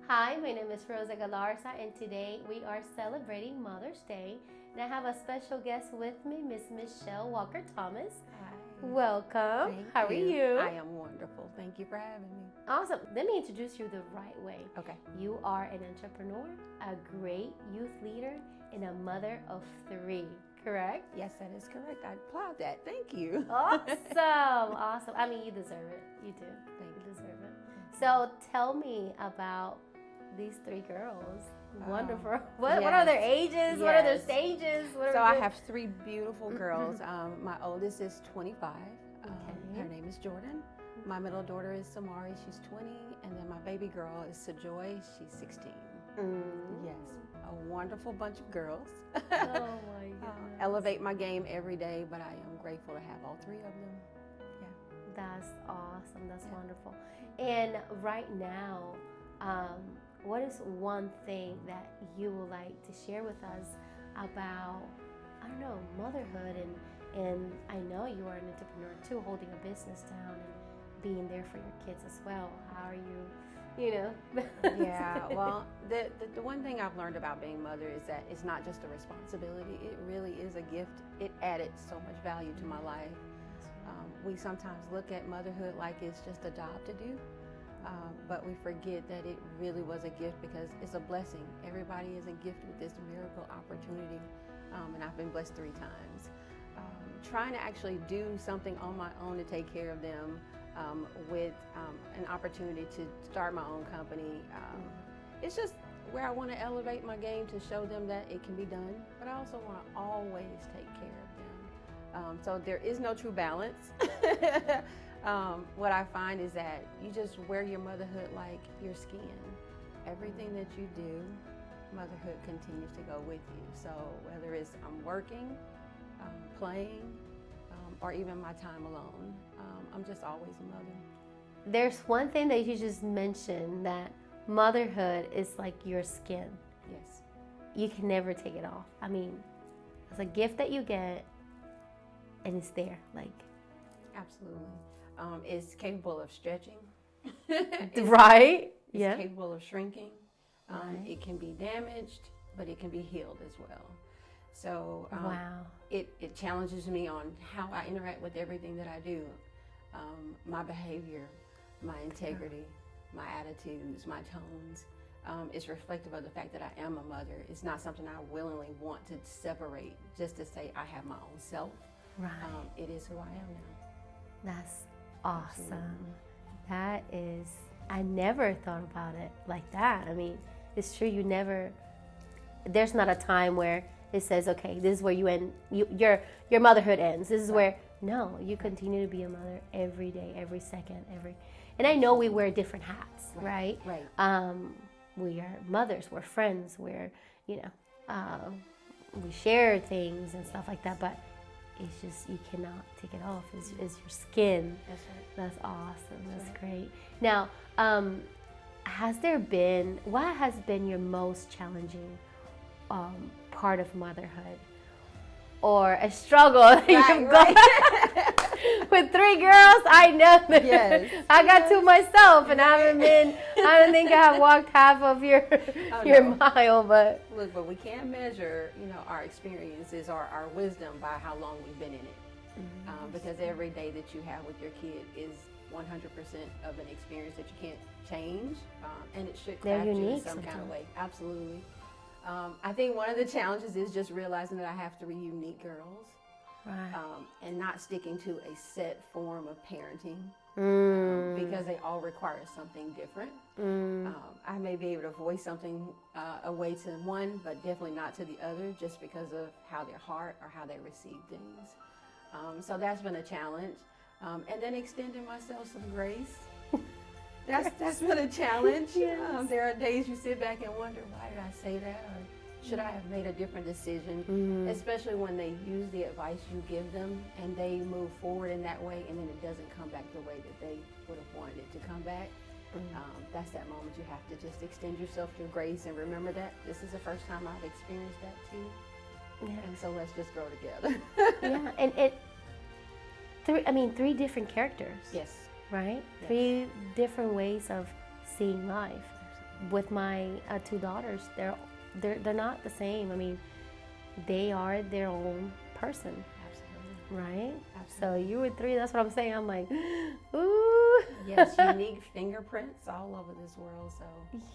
Hi, my name is Rosa Galarza, and today we are celebrating Mother's Day. And I have a special guest with me, Miss Michele Walker-Thomas. Hi. Welcome. Thank How are you? I am wonderful. Thank you for having me. Awesome. Let me introduce you the right way. Okay. You are an entrepreneur, a great youth leader, and a mother of 3, correct? Yes, that is correct. I applaud that. Thank you. Awesome. I mean, you deserve it. You do. Thank You deserve it. So tell me about these 3 girls. Wonderful. What are their ages? What are their stages? So I have 3 beautiful girls. My oldest is 25. Okay. Her name is Jordan. My middle daughter is Samari. She's 20. And then my baby girl is Sajoy. She's 16. Yes. A wonderful bunch of girls. Oh my goodness. Elevate my game every day, but I am grateful to have all 3 of them. Yeah. That's awesome. That's wonderful. And right now, what is one thing that you would like to share with us about, I don't know, motherhood and I know you are an entrepreneur too, holding a business down and being there for your kids as well. How are you know? Yeah, well, the one thing I've learned about being a mother is that it's not just a responsibility, it really is a gift. It added so much value to my life. We sometimes look at motherhood like it's just a job to do. But we forget that it really was a gift because it's a blessing. Everybody isn't gifted with this miracle opportunity, and I've been blessed 3 times. Trying to actually do something on my own to take care of them with an opportunity to start my own company. It's just where I want to elevate my game to show them that it can be done, but I also want to always take care of them. So there is no true balance. What I find is that you just wear your motherhood like your skin. Everything that you do, motherhood continues to go with you. So whether it's I'm working, playing, or even my time alone, I'm just always a mother. There's one thing that you just mentioned, that motherhood is like your skin. Yes. You can never take it off. I mean, it's a gift that you get and it's there, like. Absolutely. It's capable of stretching. Right? It's capable of shrinking. Right. It can be damaged, but it can be healed as well. So wow. It challenges me on how I interact with everything that I do. My behavior, my integrity, my attitudes, my tones. It's reflective of the fact that I am a mother. It's not something I willingly want to separate just to say I have my own self. Right. It is who I am now. That's awesome. That is, I never thought about it like that. I mean, it's true, there's not a time where it says, okay, this is where you end, your motherhood ends. This is where, no, you continue to be a mother every day, every second, and I know we wear different hats, right? Right. We are mothers, we're friends, we're, we share things and stuff like that, but it's just, you cannot take it off. It's your skin. That's right. That's awesome. That's right. great. Now, what has been your most challenging part of motherhood? Or a struggle that you've got with 3 girls? I know that. Yes. I got 2 myself, and I don't think I have walked half of your mile, but. Look, but we can't measure, our experiences or our wisdom by how long we've been in it. Because every day that you have with your kid is 100% of an experience that you can't change, and it should craft you in some kind of way. Absolutely. I think one of the challenges is just realizing that I have 3 unique girls, Right. And not sticking to a set form of parenting. Because they all require something different. I may be able to voice something away to one, but definitely not to the other, just because of how their heart or how they receive things. So that's been a challenge. And then extending myself some grace. That's been a challenge. Yes. There are days you sit back and wonder, why did I say that? Or should I have made a different decision? Especially when they use the advice you give them and they move forward in that way, and then it doesn't come back the way that they would have wanted it to come back. That's that moment you have to just extend yourself your grace and remember that this is the first time I've experienced that too. Yeah. And so let's just grow together. Yeah, and 3 different characters. Yes. Right? Yes. 3 different ways of seeing life. with my two daughters, they're not the same. I mean, they are their own person. Absolutely. Right? Absolutely. So you were 3, that's what I'm saying. I'm like, ooh. Yes, unique fingerprints all over this world. So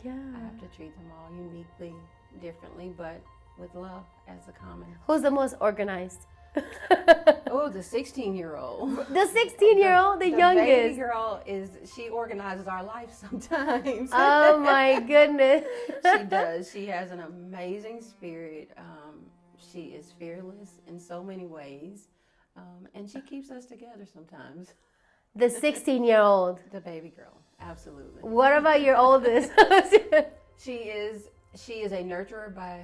Yeah. I have to treat them all uniquely, differently, but with love as a common. Who's the most organized? Oh, the 16-year-old. The 16-year-old, the youngest. Baby girl she organizes our life sometimes. Oh my goodness. She does. She has an amazing spirit. She is fearless in so many ways. And she keeps us together sometimes. The 16-year-old. The baby girl, absolutely. What about your oldest? She is a nurturer by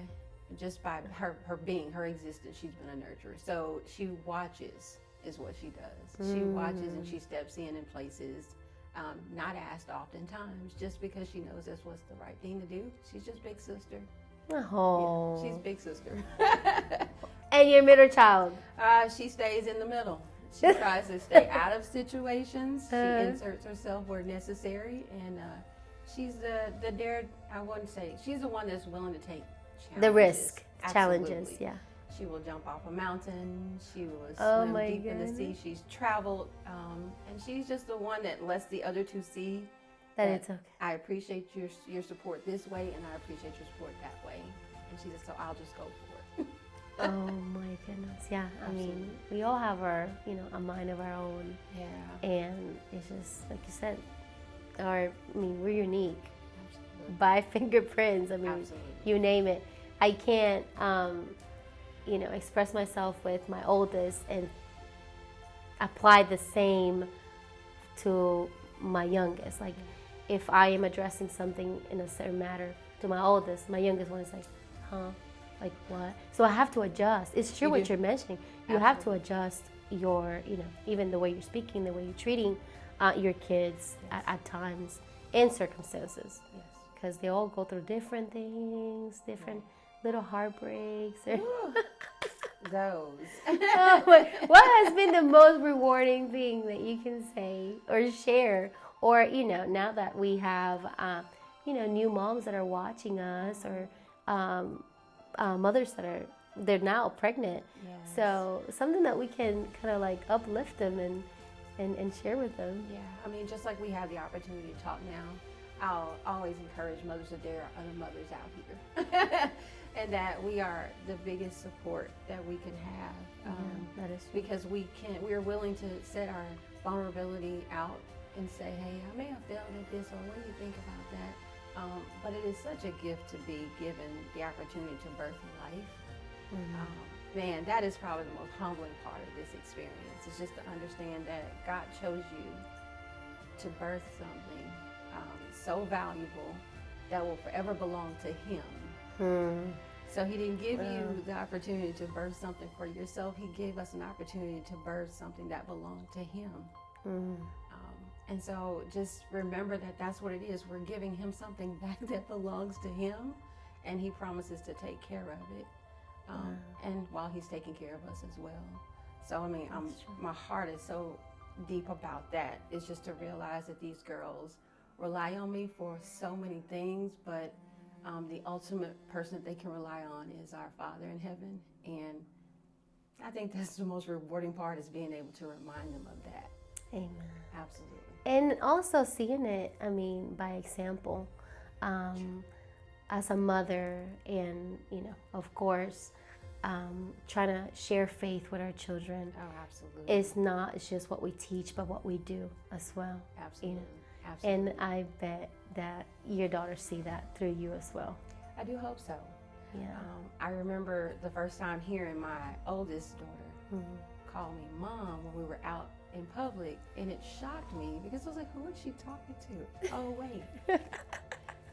her being, her existence. She's been a nurturer. So she watches is what she does. She watches and she steps in places, not asked oftentimes, just because she knows that's what's the right thing to do. She's just big sister. Oh. Yeah, she's big sister. And your middle child? She stays in the middle. She tries to stay out of situations. She inserts herself where necessary, and she's I wouldn't say she's the one that's willing to take challenges. The risk, Absolutely. challenges, yeah. She will jump off a mountain. She will Oh swim deep in the sea. She's traveled, and she's just the one that lets the other two see that it's okay. I appreciate your support this way, and I appreciate your support that way. And she said, so I'll just go for it. Oh my goodness, yeah. I mean, we all have our, a mind of our own. Yeah. And it's just, like you said, we're unique. Absolutely. By fingerprints. I mean, Absolutely. You name it. I can't, express myself with my oldest and apply the same to my youngest. Like, if I am addressing something in a certain matter to my oldest, my youngest one is like, huh? Like, what? So I have to adjust. It's true what you're mentioning. You have to adjust your, even the way you're speaking, the way you're treating your kids at times and circumstances. Yes. Because they all go through different things, different little heartbreaks. Those. What has been the most rewarding thing that you can say or share? Or, now that we have, new moms that are watching us, or mothers that they're now pregnant. Yes. So something that we can kind of like uplift them and share with them. Yeah, I mean, just like we have the opportunity to talk now, I'll always encourage mothers that there are other mothers out here. And that we are the biggest support that we can have. That is true. Because we're willing to set our vulnerability out and say, hey, I may have failed at this, or what do you think about that? But it is such a gift to be given the opportunity to birth life. Man, that is probably the most humbling part of this experience. It's just to understand that God chose you to birth something so valuable that will forever belong to Him. So He didn't give you the opportunity to birth something for yourself. He gave us an opportunity to birth something that belonged to Him. And so just remember that that's what it is. We're giving Him something back that belongs to Him, and He promises to take care of it. And while He's taking care of us as well. So, I mean, my heart is so deep about that. It's just to realize that these girls rely on me for so many things, but the ultimate person that they can rely on is our Father in heaven. And I think that's the most rewarding part, is being able to remind them of that. Amen. Absolutely. And also seeing it, by example, as a mother, and, of course, trying to share faith with our children. Oh, absolutely. It's just what we teach, but what we do as well. Absolutely. Absolutely. And I bet that your daughters see that through you as well. I do hope so. Yeah. I remember the first time hearing my oldest daughter call me Mom when we were out in public, and it shocked me because I was like, who is she talking to? Oh, wait.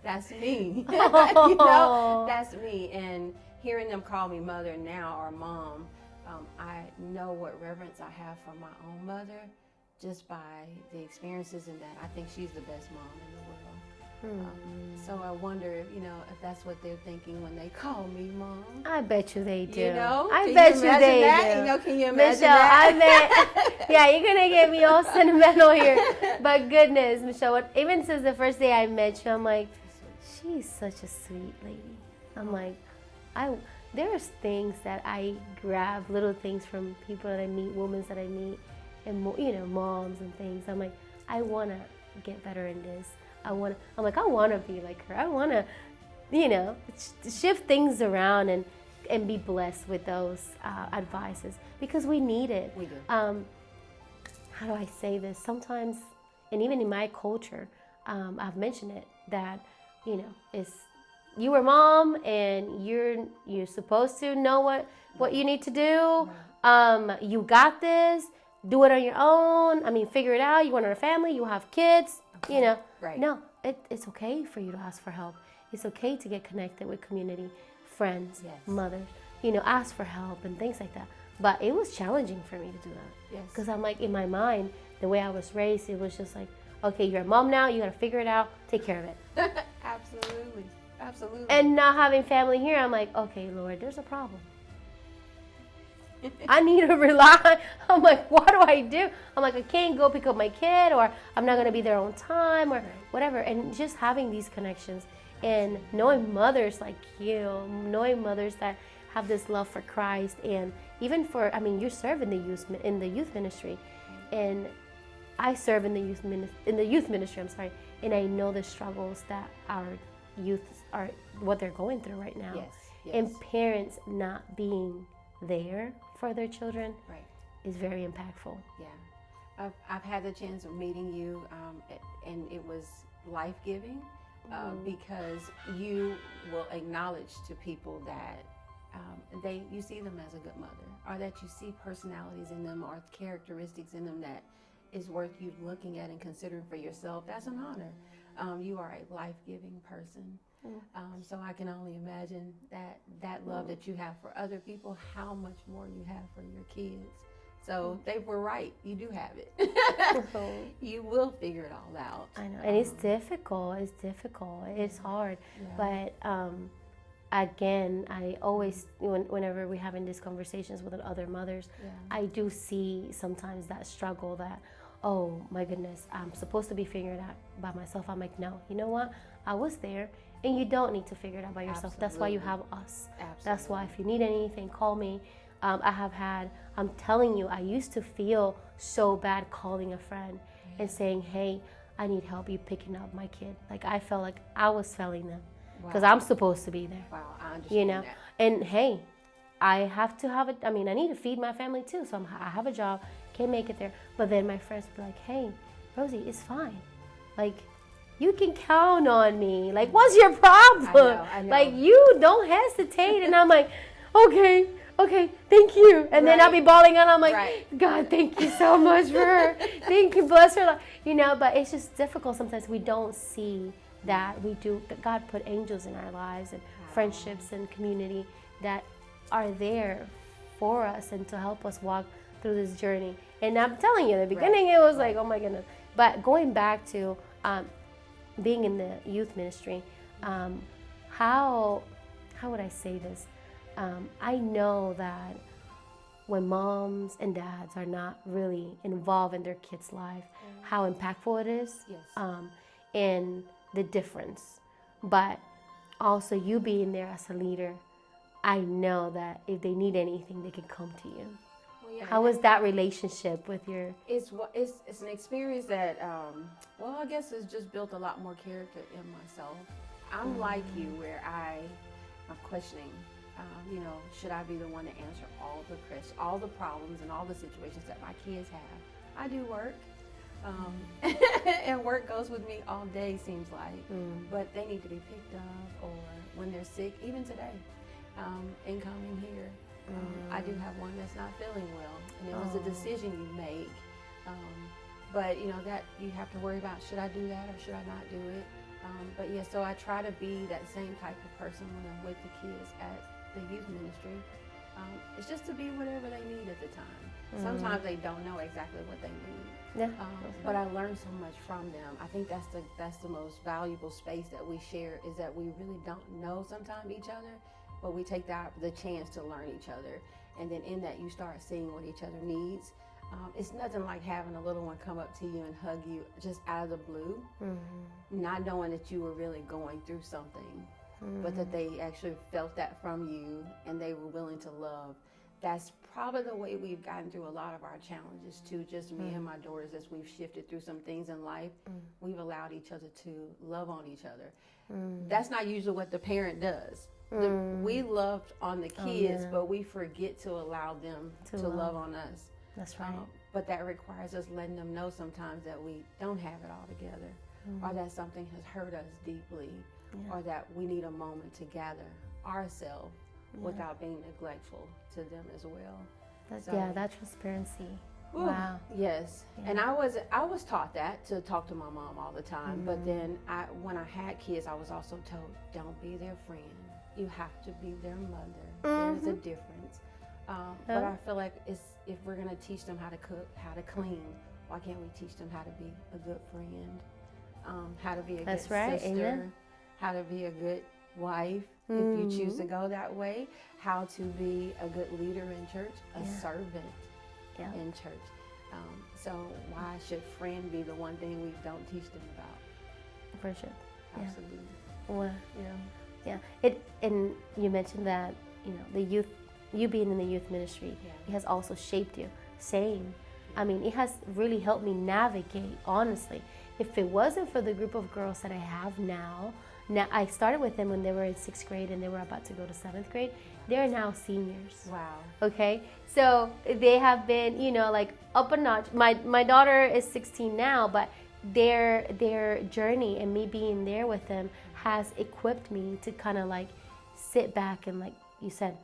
That's me. That's me. And hearing them call me mother now, or mom, I know what reverence I have for my own mother just by the experiences, and that I think she's the best mom in the world. So I wonder if that's what they're thinking when they call me Mom. I bet you they do. I bet you they that? do. Can you imagine Michelle, that? I bet. Yeah, you're gonna get me all sentimental here. But goodness, Michelle, even since the first day I met you, I'm like, she's such a sweet lady. I'm like, there's things that I grab, little things from people that I meet, women that I meet, and moms and things. I'm like, I want to get better in this. I want to be like her. I want to, shift things around and be blessed with those advices because we need it. We do. How do I say this? Sometimes, and even in my culture, I've mentioned it that, it's you were mom and you're supposed to know what you need to do. You got this. Do it on your own. I mean, figure it out. You want a family. You have kids. Okay. Right. No, it's okay for you to ask for help. It's okay to get connected with community, friends, Yes. mothers. Ask for help and things like that. But it was challenging for me to do that. Yes. Because I'm like, in my mind, the way I was raised, it was just like, okay, you're a mom now. You got to figure it out. Take care of it. Absolutely. Absolutely. And not having family here, I'm like, okay, Lord, there's a problem. I need to rely. I'm like, what do I do? I'm like, I can't go pick up my kid, or I'm not going to be there on time, or whatever. And just having these connections and knowing mothers like you, knowing mothers that have this love for Christ, and even you serve in the youth ministry, and I serve in the youth ministry. I'm sorry, and I know the struggles that our youth are, what they're going through right now, Yes. and parents not being there for their children is very impactful. Yeah, I've had the chance of meeting you, and it was life-giving because you will acknowledge to people that you see them as a good mother, or that you see personalities in them or characteristics in them that is worth you looking at and considering for yourself. That's an honor. You are a life-giving person. So I can only imagine that love that you have for other people, how much more you have for your kids. So they were right. You do have it. You will figure it all out. I know. And it's difficult. It's hard. Yeah. But again, I always, whenever we're having these conversations with other mothers, I do see sometimes that struggle that, oh my goodness, I'm supposed to be figuring it out by myself. I'm like, no, you know what? I was there. And you don't need to figure it out by yourself. Absolutely. That's why you have us. Absolutely. That's why if you need anything, call me. I'm telling you, I used to feel so bad calling a friend and saying, hey, I need help you picking up my kid. Like I felt like I was failing them because I'm supposed to be there. Wow, I understand that. And hey, I have to have I need to feed my family too. So I have a job, can't make it there. But then my friends be like, hey, Rosie, it's fine. Like, you can count on me. Like, what's your problem? I know. Like, you don't hesitate. And I'm like, okay, thank you. And then I'll be bawling and I'm like, God, thank you so much for her. Thank you, bless her. But it's just difficult. Sometimes we don't see that God put angels in our lives and friendships and community that are there for us and to help us walk through this journey. And I'm telling you, in the beginning, it was like, oh my goodness. But going back to being in the youth ministry, how would I say this? I know that when moms and dads are not really involved in their kids' life, how impactful it is, and the difference. But also you being there as a leader, I know that if they need anything, they can come to you. How was that relationship with your? It's an experience that, I guess it's just built a lot more character in myself. I'm like you, where I'm questioning, should I be the one to answer all the problems and all the situations that my kids have? I do work, and work goes with me all day, seems like, but they need to be picked up, or when they're sick, even today, in coming here. I do have one that's not feeling well, and it was a decision you make. But that you have to worry about, should I do that or should I not do it? So I try to be that same type of person when I'm with the kids at the youth ministry. It's just to be whatever they need at the time. Sometimes they don't know exactly what they need. But I learn so much from them. I think that's the most valuable space that we share, is that we really don't know sometimes each other, but we take the chance to learn each other. And then in that, you start seeing what each other needs. It's nothing like having a little one come up to you and hug you just out of the blue, not knowing that you were really going through something, but that they actually felt that from you and they were willing to love. That's probably the way we've gotten through a lot of our challenges too, just me and my daughters. As we've shifted through some things in life, we've allowed each other to love on each other. That's not usually what the parent does. We love on the kids, but we forget to allow them to love on us. That's right. But that requires us letting them know sometimes that we don't have it all together, or that something has hurt us deeply, or that we need a moment to gather ourselves without being neglectful to them as well. That transparency. Wow. Yes. Yeah. And I was taught that, to talk to my mom all the time. But then when I had kids, I was also told, don't be their friend. You have to be their mother. There's a difference. But I feel like if we're going to teach them how to cook, how to clean, why can't we teach them how to be a good friend, how to be a good sister, how to be a good wife, if you choose to go that way, how to be a good leader in church, a servant in church. So why should friend be the one thing we don't teach them about? Friendship. Absolutely. Well, yeah. And you mentioned that, the youth, you being in the youth ministry, it has also shaped you. Same. I mean, it has really helped me navigate, honestly. If it wasn't for the group of girls that I have now I started with them when they were in 6th grade and they were about to go to 7th grade. They're now seniors. Wow. Okay? So they have been, like up a notch. My daughter is 16 now, but their journey and me being there with them has equipped me to kind of like sit back and, like you said,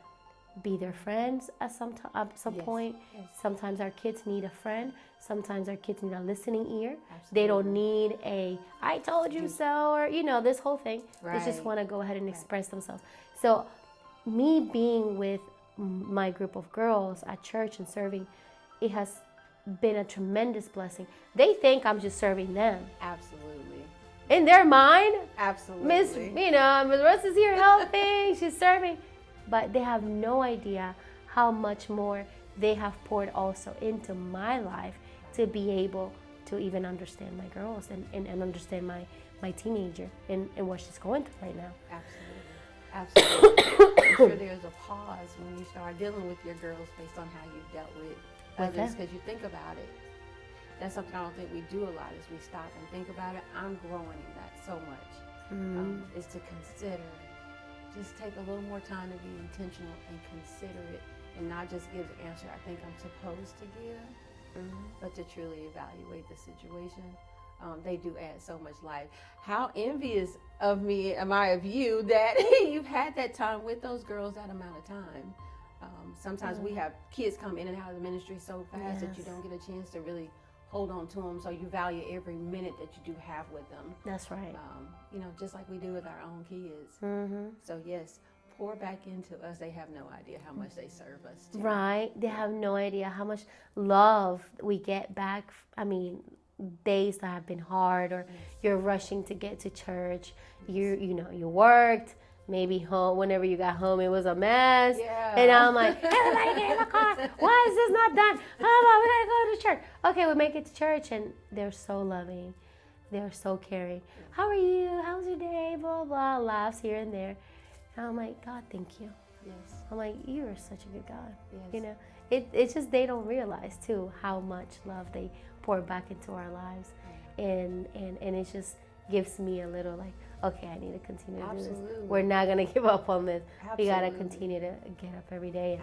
be their friends at some point. Yes. Sometimes our kids need a friend. Sometimes our kids need a listening ear. Absolutely. They don't need a "I told you so" or this whole thing. Right. They just want to go ahead and express themselves. So me being with my group of girls at church and serving, it has been a tremendous blessing. They think I'm just serving them. Absolutely. In their mind, absolutely. Miss Rosa's here helping. She's serving. But they have no idea how much more they have poured also into my life to be able to even understand my girls and understand my teenager and what she's going through right now. Absolutely. I'm sure there's a pause when you start dealing with your girls based on how you've dealt with others, because you think about it. That's something I don't think we do a lot, is we stop and think about it. I'm growing in that so much. Is to consider. Just take a little more time to be intentional and consider it, and not just give the answer I think I'm supposed to give, but to truly evaluate the situation. They do add so much life. How envious of me am I of you that you've had that time with those girls that amount of time. Sometimes we have kids come in and out of the ministry so fast that you don't get a chance to really hold on to them, so you value every minute that you do have with them. That's right. Just like we do with our own kids. So yes, pour back into us. They have no idea how much they serve us too. Right. They have no idea how much love we get back. I mean, days that have been hard, or you're rushing to get to church. You worked. Maybe home, whenever you got home, it was a mess. Yeah. And I'm like, everybody get in the car. Why is this not done? Come on, we gotta go to church. Okay, we make it to church, and they're so loving. They're so caring. How are you? How's your day? Blah, blah, laughs here and there. And I'm like, God, thank you. Yes. I'm like, you are such a good God. Yes. It's just they don't realize, too, how much love they pour back into our lives. And it just gives me a little like, okay, I need to continue to do this. We're not going to give up on this. Absolutely. We got to continue to get up every day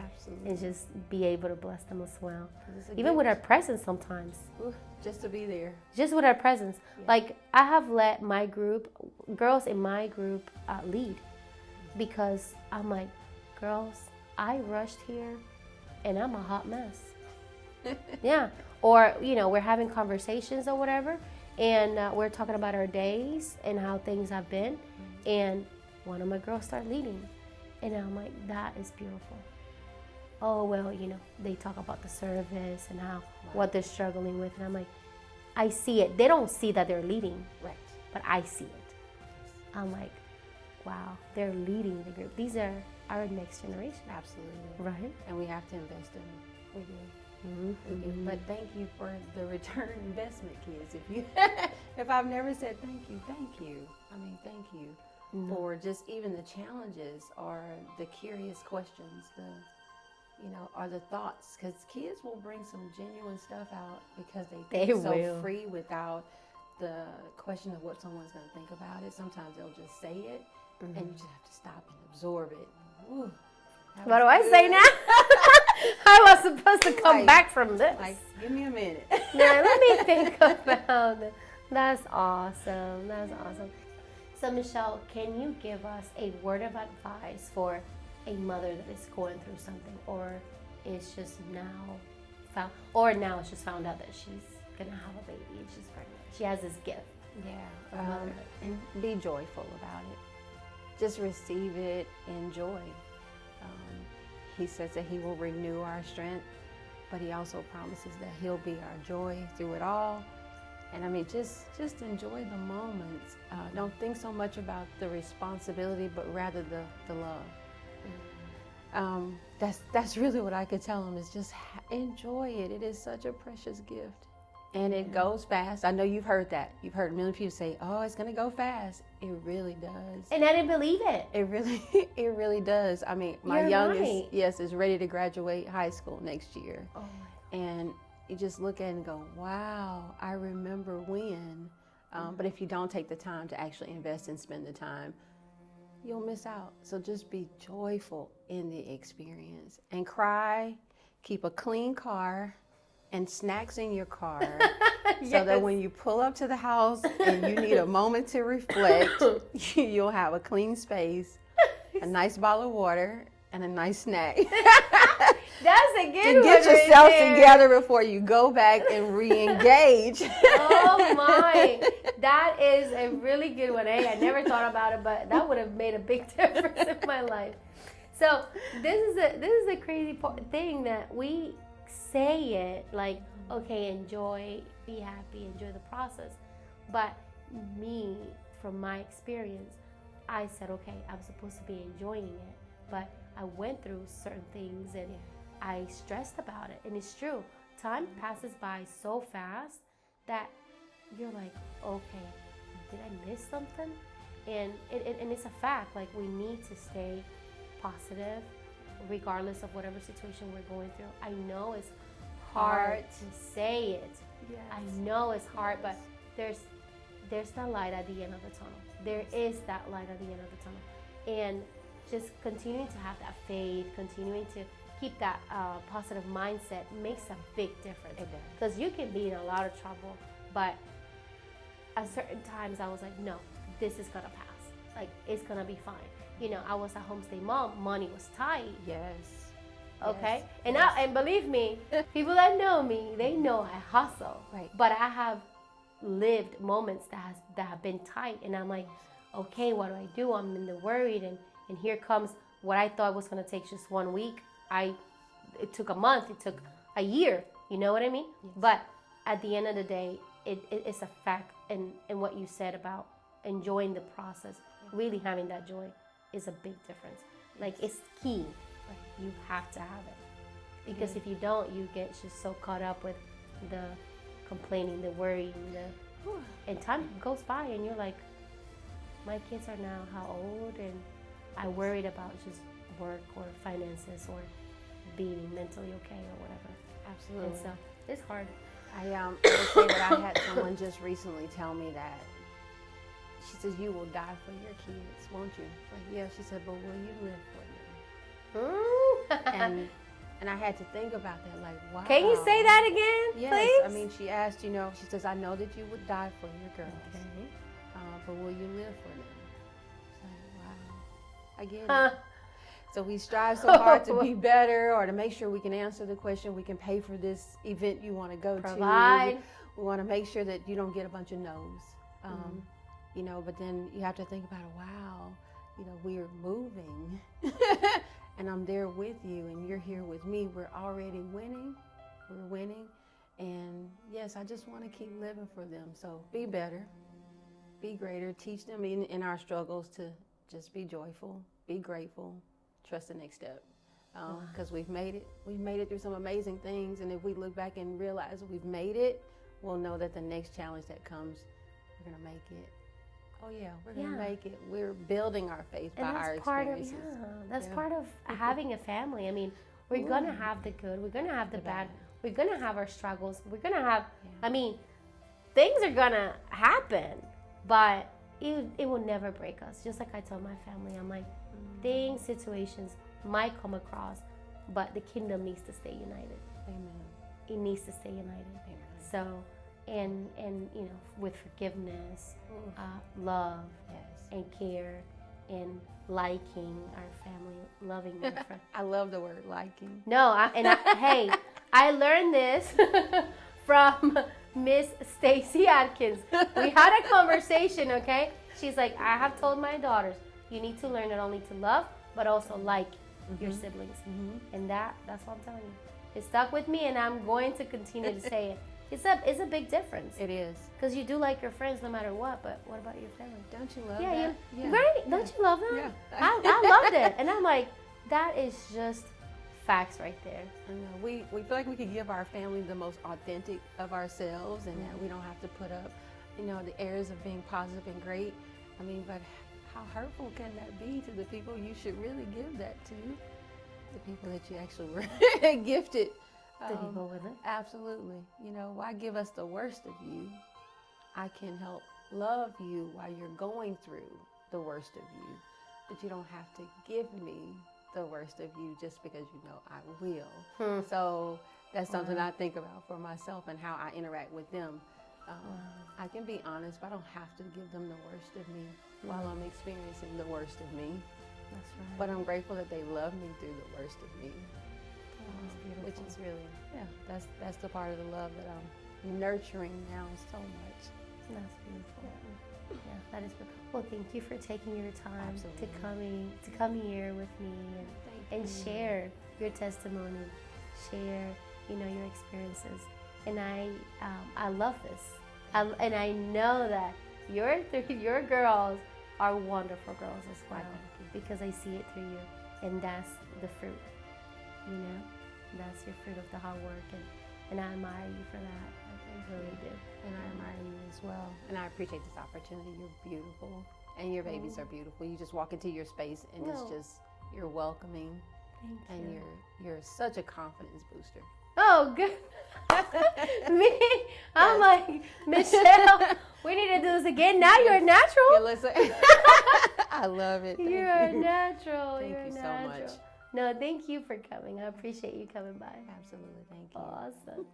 and just be able to bless them as well. Even with our presence sometimes. Ooh, just to be there. Just with our presence. Yeah. Like, I have let my group, girls in my group, lead. Because I'm like, girls, I rushed here and I'm a hot mess. Yeah. Or, we're having conversations or whatever. And we're talking about our days and how things have been. And one of my girls started leading. And I'm like, that is beautiful. Oh, well, they talk about the service and what they're struggling with. And I'm like, I see it. They don't see that they're leading. Right. But I see it. I'm like, wow, they're leading the group. These are our next generation. Absolutely. Right? And we have to invest in them. We do. Mm-hmm. But thank you for the return investment, kids. If I've never said thank you. I mean, thank you for just even the challenges or the curious questions, or the thoughts. Because kids will bring some genuine stuff out because they think so free without the question of what someone's going to think about it. Sometimes they'll just say it, and you just have to stop and absorb it. Ooh, what do I say now? I was supposed to come back from this. Like, give me a minute. Now, let me think about it. That's awesome. So, Michele, can you give us a word of advice for a mother that is going through something, or is just now it's just found out that she's gonna have a baby and she's pregnant? She has this gift. Yeah. And be joyful about it. Just receive it, enjoy. He says that he will renew our strength, but he also promises that he'll be our joy through it all. And I mean, just enjoy the moments. Don't think so much about the responsibility, but rather the love. That's really what I could tell him, is just enjoy it. It is such a precious gift. And it goes fast. I know you've heard that. You've heard a million people say, oh, it's going to go fast. It really does. And I didn't believe it. It really does. I mean, my youngest, is ready to graduate high school next year. Oh. And you just look at it and go, wow, I remember when. But if you don't take the time to actually invest and spend the time, you'll miss out. So just be joyful in the experience and cry. Keep a clean car and snacks in your car so that when you pull up to the house and you need a moment to reflect, you'll have a clean space, a nice bottle of water, and a nice snack. That's a good one. To get yourself together before you go back and re-engage. Oh my, that is a really good one. Hey, I never thought about it, but that would have made a big difference in my life. So this is a crazy thing that we say it like, okay, enjoy, be happy, enjoy the process. But me, from my experience, I said, okay, I'm supposed to be enjoying it, but I went through certain things and I stressed about it. And it's true, time passes by so fast that you're like, okay, did I miss something? And it's a fact, like, we need to stay positive regardless of whatever situation we're going through. I know it's hard to say it. Yes. I know it's hard, but there's that light at the end of the tunnel. There is that light at the end of the tunnel. And just continuing to have that faith, continuing to keep that positive mindset makes a big difference. It does. Because you can be in a lot of trouble, but at certain times I was like, no, this is gonna pass. Like, it's gonna be fine. You know, I was a homestay mom, money was tight. Yes. Okay? Yes. And Yes. and believe me, people that know me, they know I hustle. Right. But I have lived moments that have been tight, and I'm like, okay, what do? I'm in the worried, and here comes what I thought was gonna take just 1 week. It took a month, it took a year, you know what I mean? Yes. But at the end of the day, it's a fact, and what you said about enjoying the process, really having that joy is a big difference. Like, it's key. Like, you have to have it. Because if you don't, you get just so caught up with the complaining, the worrying, and time goes by and you're like, my kids are now how old, and I worried about just work or finances or being mentally okay or whatever. Absolutely. And so it's hard. I will say that I had someone just recently tell me that. She says, you will die for your kids, won't you? Like, yeah. She said, but will you live for them? And I had to think about that, like, wow. Can you say that again, yes, please? I mean, she asked, she says, I know that you would die for your girls, Okay. but will you live for them? It's like, wow, I get it. So we strive so hard to be better, or to make sure we can answer the question, we can pay for this event you want to go Provide. to. We want to make sure that you don't get a bunch of no's. But then you have to think about it, wow, we're moving. And I'm there with you, and you're here with me. We're already winning. We're winning. And yes, I just want to keep living for them. So be better, be greater, teach them in our struggles to just be joyful, be grateful, trust the next step. because we've made it through some amazing things. And if we look back and realize we've made it, we'll know that the next challenge that comes, we're gonna make it. Oh yeah, we're gonna make it. We're building our faith by our experiences. That's part of having a family. I mean, we're gonna have the good, we're gonna have the bad, we're gonna have our struggles, we're gonna have, I mean, things are gonna happen, but it will never break us. Just like I tell my family, I'm like, things, situations might come across, but the kingdom needs to stay united. Amen. It needs to stay united. Amen. So, and you know, with forgiveness, love, and care, and liking our family, loving our friends. I love the word liking. No, hey, I learned this from Miss Stacy Atkins. We had a conversation, okay? She's like, I have told my daughters, you need to learn not only to love, but also like your siblings. And that's what I'm telling you. It stuck with me, and I'm going to continue to say it. It's a big difference. It is. Because you do like your friends no matter what, but what about your family? Don't you love that? Yeah. Right? Don't you love that? Yeah. I loved it. And I'm like, that is just facts right there. I know. We feel like we could give our family the most authentic of ourselves, and that we don't have to put up, you know, the airs of being positive and great. I mean, but how hurtful can that be to the people you should really give that to? The people that you actually were gifted. The people with it. Absolutely. You know, why give us the worst of you? I can help love you while you're going through the worst of you, but you don't have to give me the worst of you just because you know I will. So that's something I think about for myself and how I interact with them. I can be honest, but I don't have to give them the worst of me while I'm experiencing the worst of me. That's right. But I'm grateful that they love me through the worst of me. Which is really, that's the part of the love that I'm nurturing now so much. That's beautiful. Yeah, that is beautiful. Well, thank you for taking your time to come here with me and share your testimony, share, you know, your experiences. And I love this. And I know that your girls are wonderful girls as well, because I see it through you, and that's the fruit, you know. That's your fruit of the hard work, and I admire you for that. I really do. And I admire you as well. And I appreciate this opportunity. You're beautiful, and your babies are beautiful. You just walk into your space, and it's just, you're welcoming. Thank and you. you're such a confidence booster. Oh, good. Me, I'm like, Michelle, we need to do this again. Now you're a natural. Yeah, listen. I love it. Thank You're a natural. Thank you so much. No, thank you for coming. I appreciate you coming by. Absolutely. Thank you. Awesome.